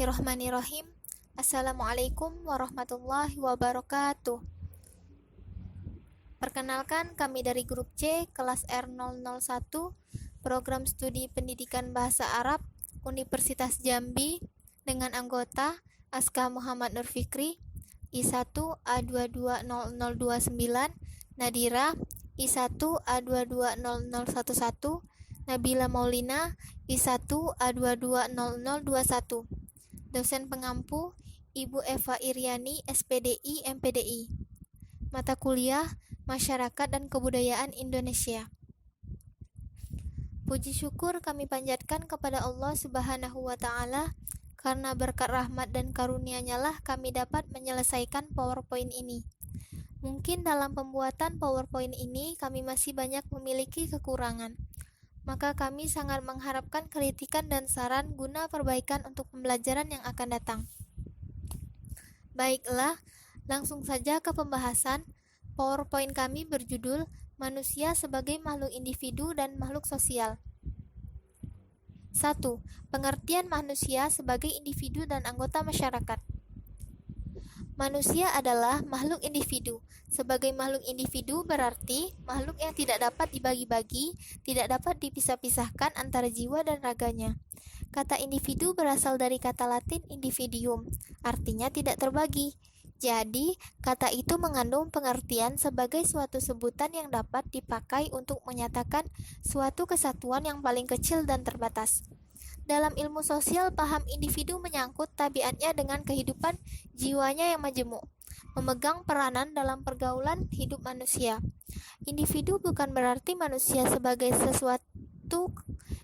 Bismillahirrahmanirrahim. Assalamualaikum warahmatullahi wabarakatuh. Perkenalkan, kami dari grup C, kelas R001, Program Studi Pendidikan Bahasa Arab, Universitas Jambi, dengan anggota Aska Muhammad Nur Fikri, I1 A220029, Nadira, I1 A220011, Nabila Maulina, I1 A220021. Dosen pengampu, Ibu Eva Iriani, SPDI, MPDI. Mata kuliah, Masyarakat dan Kebudayaan Indonesia. Puji syukur kami panjatkan kepada Allah Subhanahu wa Ta'ala, karena berkat rahmat dan karunia-Nya lah kami dapat menyelesaikan PowerPoint ini. Mungkin dalam pembuatan PowerPoint ini kami masih banyak memiliki kekurangan. Maka kami sangat mengharapkan kritikan dan saran guna perbaikan untuk pembelajaran yang akan datang. Baiklah, langsung saja ke pembahasan. PowerPoint kami berjudul Manusia sebagai Makhluk Individu dan Makhluk Sosial. 1. Pengertian manusia sebagai individu dan anggota masyarakat. Manusia adalah makhluk individu. Sebagai makhluk individu berarti makhluk yang tidak dapat dibagi-bagi, tidak dapat dipisah-pisahkan antara jiwa dan raganya. Kata individu berasal dari kata Latin individuum, artinya tidak terbagi. Jadi, kata itu mengandung pengertian sebagai suatu sebutan yang dapat dipakai untuk menyatakan suatu kesatuan yang paling kecil dan terbatas. Dalam ilmu sosial, paham individu menyangkut tabiatnya dengan kehidupan jiwanya yang majemuk, memegang peranan dalam pergaulan hidup manusia. Individu bukan berarti manusia sebagai sesuatu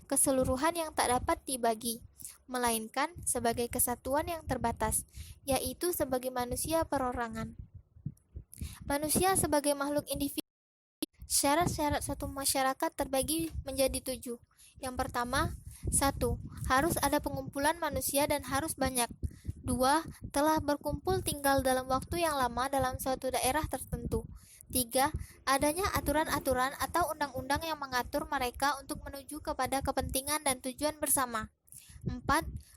keseluruhan yang tak dapat dibagi, melainkan sebagai kesatuan yang terbatas, yaitu sebagai manusia perorangan. Manusia sebagai makhluk individu. Syarat-syarat satu masyarakat terbagi menjadi 7. Yang pertama, 1. Harus ada pengumpulan manusia dan harus banyak. 2. Telah berkumpul tinggal dalam waktu yang lama dalam suatu daerah tertentu. 3. Adanya aturan-aturan atau undang-undang yang mengatur mereka untuk menuju kepada kepentingan dan tujuan bersama. 4.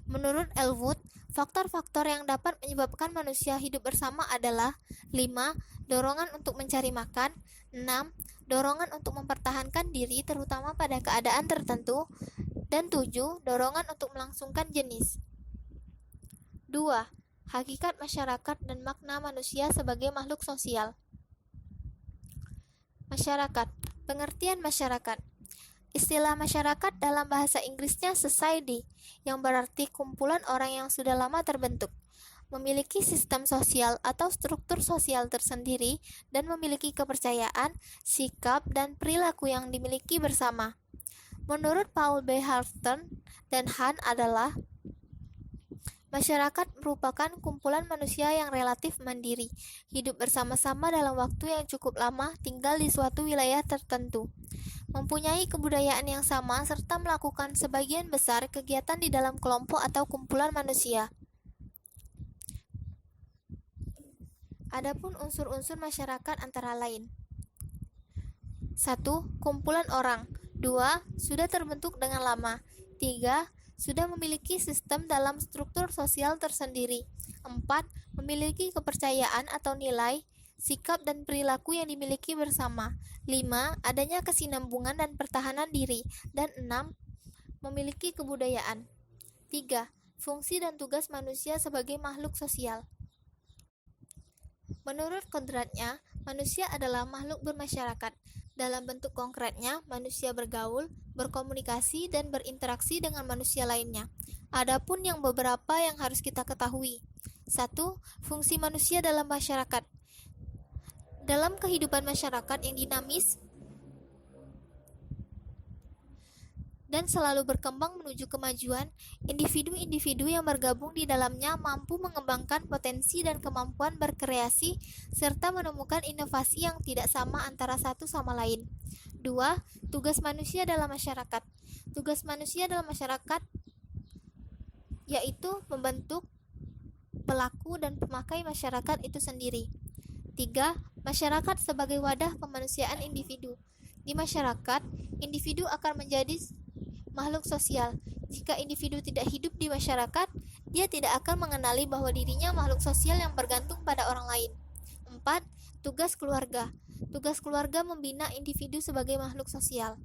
Menurut Elwood, faktor-faktor yang dapat menyebabkan manusia hidup bersama adalah 5. Dorongan untuk mencari makan. 6. Dorongan untuk mempertahankan diri terutama pada keadaan tertentu. Dan 7. Dorongan untuk melangsungkan jenis. 2. Hakikat masyarakat dan makna manusia sebagai makhluk sosial. Masyarakat. Pengertian masyarakat. Istilah masyarakat dalam bahasa Inggrisnya society, yang berarti kumpulan orang yang sudah lama terbentuk, memiliki sistem sosial atau struktur sosial tersendiri, dan memiliki kepercayaan, sikap, dan perilaku yang dimiliki bersama. Menurut Paul B. Harton dan Han adalah masyarakat merupakan kumpulan manusia yang relatif mandiri, hidup bersama-sama dalam waktu yang cukup lama, tinggal di suatu wilayah tertentu, mempunyai kebudayaan yang sama, serta melakukan sebagian besar kegiatan di dalam kelompok atau kumpulan manusia. Adapun unsur-unsur masyarakat antara lain. 1. Kumpulan orang. 2. Sudah terbentuk dengan lama. 3. Sudah memiliki sistem dalam struktur sosial tersendiri. 4. Memiliki kepercayaan atau nilai, sikap dan perilaku yang dimiliki bersama. 5. Adanya kesinambungan dan pertahanan diri. Dan 6. Memiliki kebudayaan. 3. Fungsi dan tugas manusia sebagai makhluk sosial. Menurut kodratnya, manusia adalah makhluk bermasyarakat. Dalam bentuk konkretnya, manusia bergaul, berkomunikasi, dan berinteraksi dengan manusia lainnya. Adapun yang beberapa yang harus kita ketahui. 1. Fungsi manusia dalam masyarakat. Dalam kehidupan masyarakat yang dinamis dan selalu berkembang menuju kemajuan, individu-individu yang bergabung di dalamnya mampu mengembangkan potensi dan kemampuan berkreasi serta menemukan inovasi yang tidak sama antara satu sama lain. 2. Tugas manusia dalam masyarakat. Tugas manusia dalam masyarakat yaitu membentuk, pelaku, dan pemakai masyarakat itu sendiri. 3. Masyarakat sebagai wadah kemanusiaan individu. Di masyarakat, individu akan menjadi makhluk sosial. Jika individu tidak hidup di masyarakat, dia tidak akan mengenali bahwa dirinya makhluk sosial yang bergantung pada orang lain. 4. Tugas keluarga. Tugas keluarga membina individu sebagai makhluk sosial.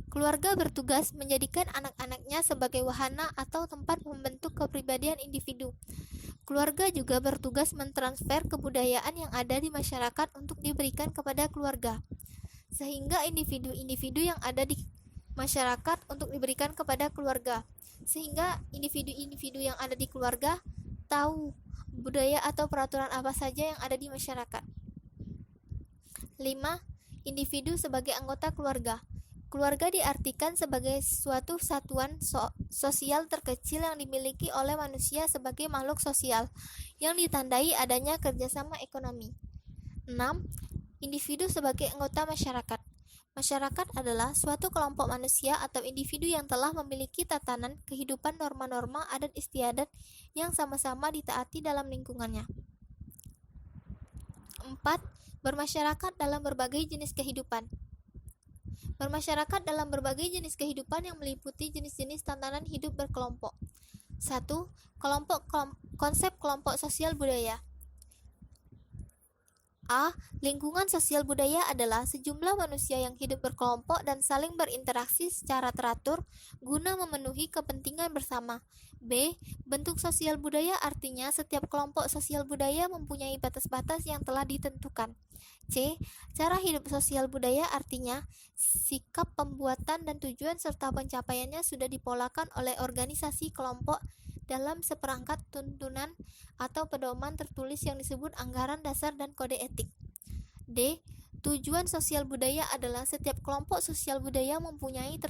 Keluarga bertugas menjadikan anak-anaknya sebagai wahana atau tempat membentuk kepribadian individu. Keluarga juga bertugas mentransfer kebudayaan yang ada di masyarakat untuk diberikan kepada keluarga, sehingga individu-individu yang ada di masyarakat untuk diberikan kepada keluarga, sehingga individu-individu yang ada di keluarga tahu budaya atau peraturan apa saja yang ada di masyarakat. 5. Individu sebagai anggota keluarga. Keluarga diartikan sebagai suatu satuan sosial terkecil yang dimiliki oleh manusia sebagai makhluk sosial, yang ditandai adanya kerjasama ekonomi. 6. Individu sebagai anggota masyarakat. Masyarakat adalah suatu kelompok manusia atau individu yang telah memiliki tatanan kehidupan norma-norma adat istiadat yang sama-sama ditaati dalam lingkungannya. 4. Bermasyarakat dalam berbagai jenis kehidupan. Bermasyarakat dalam berbagai jenis kehidupan yang meliputi jenis-jenis tatanan hidup berkelompok. 1. Konsep kelompok sosial budaya. A. Lingkungan sosial budaya adalah sejumlah manusia yang hidup berkelompok dan saling berinteraksi secara teratur guna memenuhi kepentingan bersama. B. Bentuk sosial budaya artinya setiap kelompok sosial budaya mempunyai batas-batas yang telah ditentukan. C. Cara hidup sosial budaya artinya sikap pembuatan dan tujuan serta pencapaiannya sudah dipolakan oleh organisasi kelompok dalam seperangkat tuntunan atau pedoman tertulis yang disebut anggaran dasar dan kode etik. D. Tujuan sosial budaya adalah setiap kelompok sosial budaya mempunyai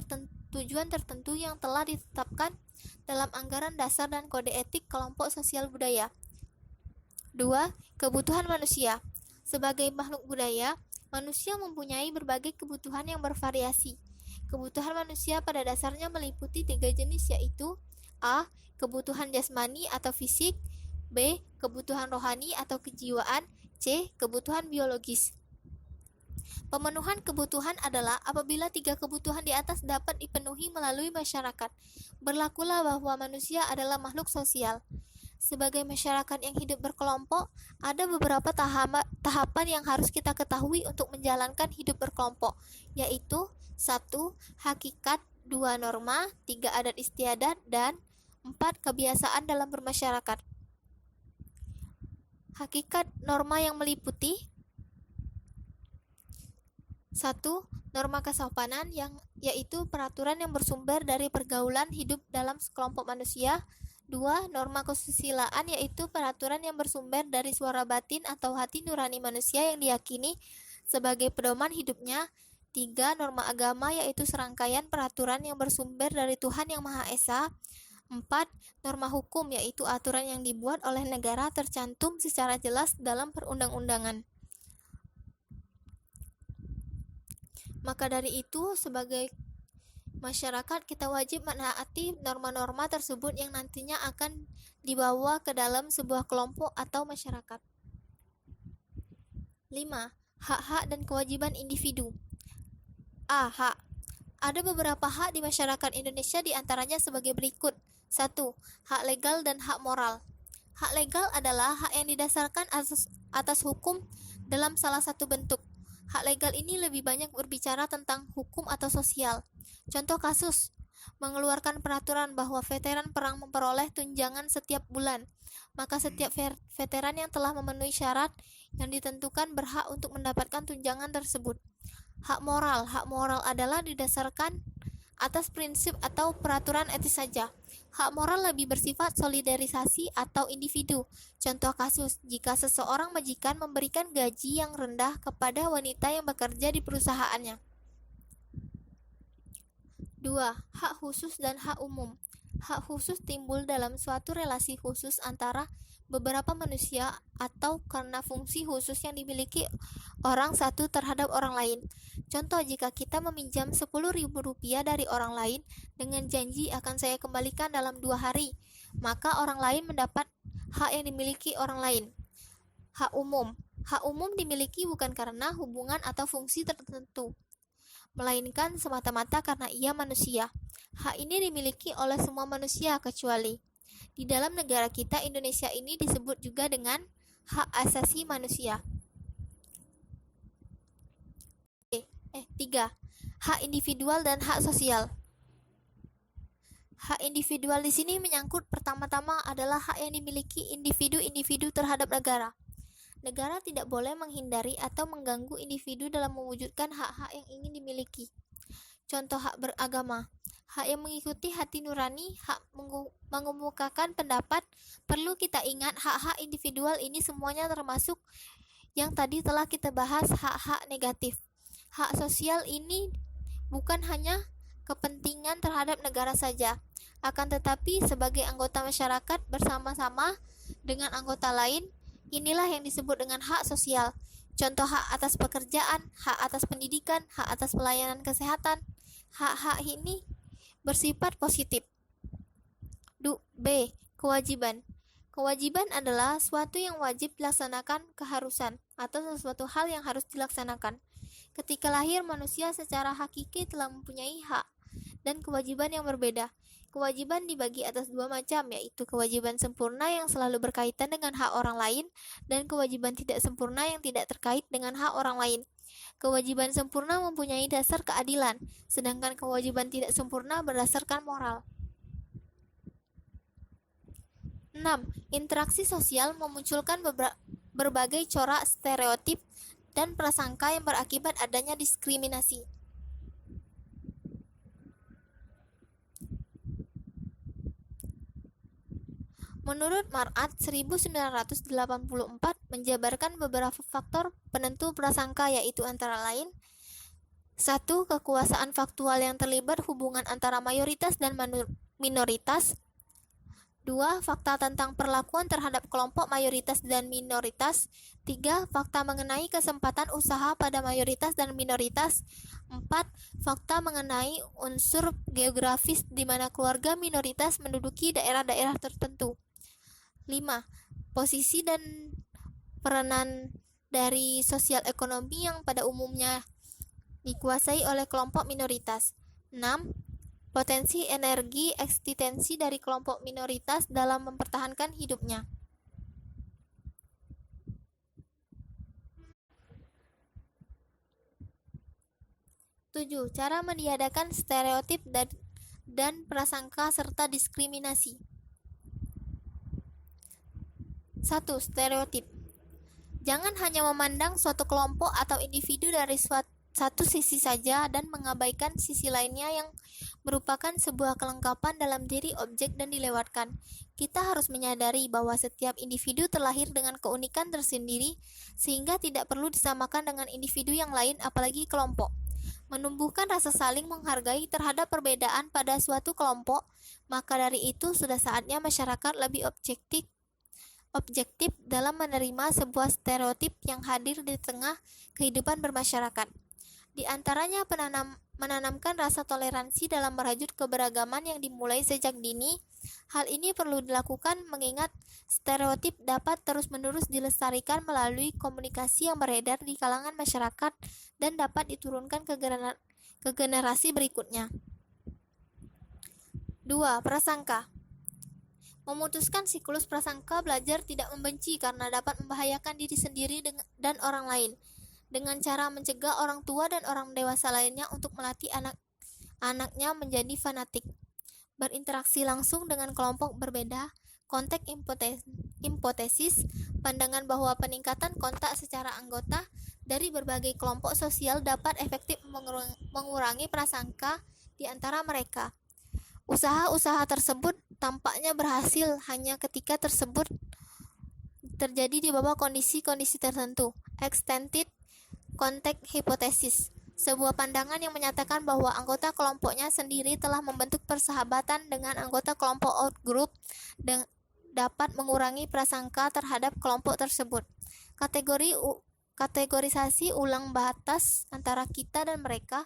tujuan tertentu yang telah ditetapkan dalam anggaran dasar dan kode etik kelompok sosial budaya. 2. Kebutuhan manusia. Sebagai makhluk budaya, manusia mempunyai berbagai kebutuhan yang bervariasi. Kebutuhan manusia pada dasarnya meliputi 3 jenis, yaitu A. Kebutuhan jasmani atau fisik. B. Kebutuhan rohani atau kejiwaan. C. Kebutuhan biologis. Pemenuhan kebutuhan adalah apabila 3 kebutuhan di atas dapat dipenuhi melalui masyarakat. Berlakulah bahwa manusia adalah makhluk sosial. Sebagai masyarakat yang hidup berkelompok, ada beberapa tahapan yang harus kita ketahui untuk menjalankan hidup berkelompok, yaitu 1. Hakikat, 2. Norma, 3. Adat istiadat, dan 4. Kebiasaan dalam bermasyarakat. Hakikat norma yang meliputi 1. Norma kesopanan yaitu peraturan yang bersumber dari pergaulan hidup dalam sekelompok manusia. 2. Norma kesusilaan yaitu peraturan yang bersumber dari suara batin atau hati nurani manusia yang diyakini sebagai pedoman hidupnya. 3. Norma agama yaitu serangkaian peraturan yang bersumber dari Tuhan Yang Maha Esa. 4. Norma hukum yaitu aturan yang dibuat oleh negara tercantum secara jelas dalam perundang-undangan. Maka dari itu, sebagai masyarakat kita wajib menaati norma-norma tersebut yang nantinya akan dibawa ke dalam sebuah kelompok atau masyarakat. 5. Hak-hak dan kewajiban individu. A. Hak. Ada beberapa hak di masyarakat Indonesia, diantaranya sebagai berikut. 1. Hak legal dan hak moral. Hak legal adalah hak yang didasarkan atas hukum dalam salah satu bentuk. Hak legal ini lebih banyak berbicara tentang hukum atau sosial. Contoh kasus, mengeluarkan peraturan bahwa veteran perang memperoleh tunjangan setiap bulan. Maka setiap veteran yang telah memenuhi syarat yang ditentukan berhak untuk mendapatkan tunjangan tersebut. Hak moral adalah didasarkan atas prinsip atau peraturan etis saja. Hak moral lebih bersifat solidarisasi atau individu. Contoh kasus, jika seseorang majikan memberikan gaji yang rendah kepada wanita yang bekerja di perusahaannya. 2. Hak khusus dan hak umum. Hak khusus timbul dalam suatu relasi khusus antara beberapa manusia atau karena fungsi khusus yang dimiliki orang satu terhadap orang lain. Contoh, jika kita meminjam Rp10.000 dari orang lain dengan janji akan saya kembalikan dalam 2 hari, maka orang lain mendapat hak yang dimiliki orang lain. Hak umum. Hak umum dimiliki bukan karena hubungan atau fungsi tertentu, melainkan semata-mata karena ia manusia. Hak ini dimiliki oleh semua manusia kecuali Di dalam negara kita, Indonesia ini disebut juga dengan hak asasi manusia. 3. Hak individual dan hak sosial. Hak individual di sini menyangkut pertama-tama adalah hak yang dimiliki individu-individu terhadap negara. Negara tidak boleh menghindari atau mengganggu individu dalam mewujudkan hak-hak yang ingin dimiliki. Contoh hak beragama, hak yang mengikuti hati nurani, hak mengemukakan pendapat. Perlu kita ingat hak-hak individual ini semuanya termasuk yang tadi telah kita bahas, hak-hak negatif. Hak sosial ini bukan hanya kepentingan terhadap negara saja, akan tetapi sebagai anggota masyarakat bersama-sama dengan anggota lain. Inilah yang disebut dengan hak sosial. Contoh hak atas pekerjaan, hak atas pendidikan, hak atas pelayanan kesehatan. Hak-hak ini bersifat positif. B. Kewajiban. Kewajiban adalah suatu yang wajib dilaksanakan, keharusan, atau sesuatu hal yang harus dilaksanakan. Ketika lahir, manusia secara hakiki telah mempunyai hak dan kewajiban yang berbeda. Kewajiban dibagi atas dua macam, yaitu kewajiban sempurna yang selalu berkaitan dengan hak orang lain dan kewajiban tidak sempurna yang tidak terkait dengan hak orang lain. Kewajiban sempurna mempunyai dasar keadilan, sedangkan kewajiban tidak sempurna berdasarkan moral. 6. Interaksi sosial memunculkan berbagai corak stereotip dan prasangka yang berakibat adanya diskriminasi. Menurut Mar'at 1984 menjabarkan beberapa faktor penentu prasangka, yaitu antara lain: 1. Kekuasaan faktual yang terlibat hubungan antara mayoritas dan minoritas. 2. Fakta tentang perlakuan terhadap kelompok mayoritas dan minoritas. 3. Fakta mengenai kesempatan usaha pada mayoritas dan minoritas. 4. Fakta mengenai unsur geografis di mana keluarga minoritas menduduki daerah-daerah tertentu. 5. Posisi dan peranan dari sosial ekonomi yang pada umumnya dikuasai oleh kelompok minoritas. 6. Potensi energi eksistensi dari kelompok minoritas dalam mempertahankan hidupnya. 7. Cara meniadakan stereotip dan prasangka serta diskriminasi. 1. Stereotip. Jangan hanya memandang suatu kelompok atau individu dari satu sisi saja dan mengabaikan sisi lainnya yang merupakan sebuah kelengkapan dalam diri objek dan dilewatkan. Kita harus menyadari bahwa setiap individu terlahir dengan keunikan tersendiri, sehingga tidak perlu disamakan dengan individu yang lain, apalagi kelompok. Menumbuhkan rasa saling menghargai terhadap perbedaan pada suatu kelompok, maka dari itu sudah saatnya masyarakat lebih objektif dalam menerima sebuah stereotip yang hadir di tengah kehidupan bermasyarakat. Di antaranya menanamkan rasa toleransi dalam merajut keberagaman yang dimulai sejak dini. Hal ini perlu dilakukan mengingat stereotip dapat terus-menerus dilestarikan melalui komunikasi yang beredar di kalangan masyarakat dan dapat diturunkan ke generasi berikutnya. 2. Prasangka. Memutuskan siklus prasangka belajar tidak membenci karena dapat membahayakan diri sendiri dan orang lain, dengan cara mencegah orang tua dan orang dewasa lainnya untuk melatih anak-anaknya menjadi fanatik, berinteraksi langsung dengan kelompok berbeda, konteks hipotesis, pandangan bahwa peningkatan kontak secara anggota dari berbagai kelompok sosial dapat efektif mengurangi prasangka di antara mereka. Usaha-usaha tersebut tampaknya berhasil hanya ketika tersebut terjadi di bawah kondisi-kondisi tertentu. Extended context hypothesis, sebuah pandangan yang menyatakan bahwa anggota kelompoknya sendiri telah membentuk persahabatan dengan anggota kelompok outgroup dan dapat mengurangi prasangka terhadap kelompok tersebut. Kategorisasi ulang batas antara kita dan mereka.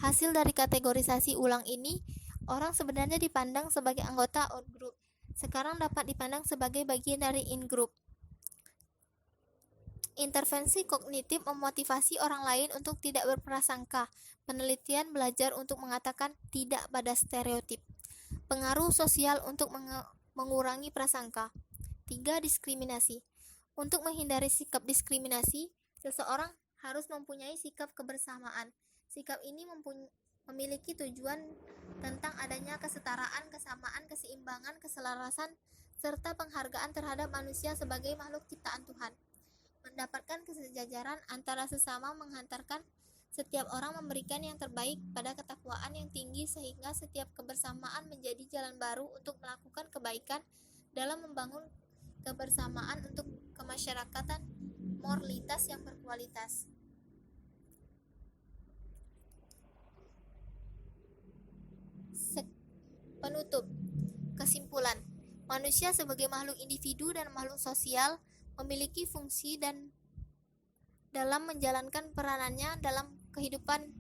Hasil dari kategorisasi ulang ini, orang sebenarnya dipandang sebagai anggota outgroup, sekarang dapat dipandang sebagai bagian dari in-group. Intervensi kognitif memotivasi orang lain untuk tidak berprasangka. Penelitian belajar untuk mengatakan tidak pada stereotip. Pengaruh sosial untuk mengurangi prasangka. 3. Diskriminasi. Untuk menghindari sikap diskriminasi, seseorang harus mempunyai sikap kebersamaan. Sikap ini memiliki tujuan tentang adanya kesetaraan, kesamaan, keseimbangan, keselarasan, serta penghargaan terhadap manusia sebagai makhluk ciptaan Tuhan. Mendapatkan kesejajaran antara sesama menghantarkan setiap orang memberikan yang terbaik pada ketakwaan yang tinggi sehingga setiap kebersamaan menjadi jalan baru untuk melakukan kebaikan dalam membangun kebersamaan untuk kemasyarakatan moralitas yang berkualitas. Penutup. Kesimpulan. Manusia sebagai makhluk individu dan makhluk sosial memiliki fungsi dan dalam menjalankan peranannya dalam kehidupan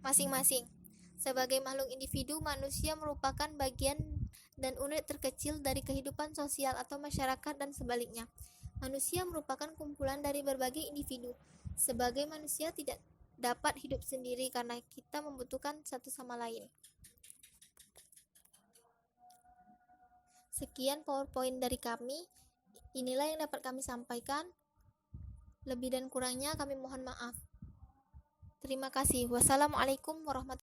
masing-masing. Sebagai makhluk individu, manusia merupakan bagian dan unit terkecil dari kehidupan sosial atau masyarakat dan sebaliknya. Manusia merupakan kumpulan dari berbagai individu. Sebagai manusia tidak dapat hidup sendiri karena kita membutuhkan satu sama lain. Sekian PowerPoint dari kami. Inilah yang dapat kami sampaikan. Lebih dan kurangnya kami mohon maaf. Terima kasih. Wassalamualaikum warahmatullahi wabarakatuh.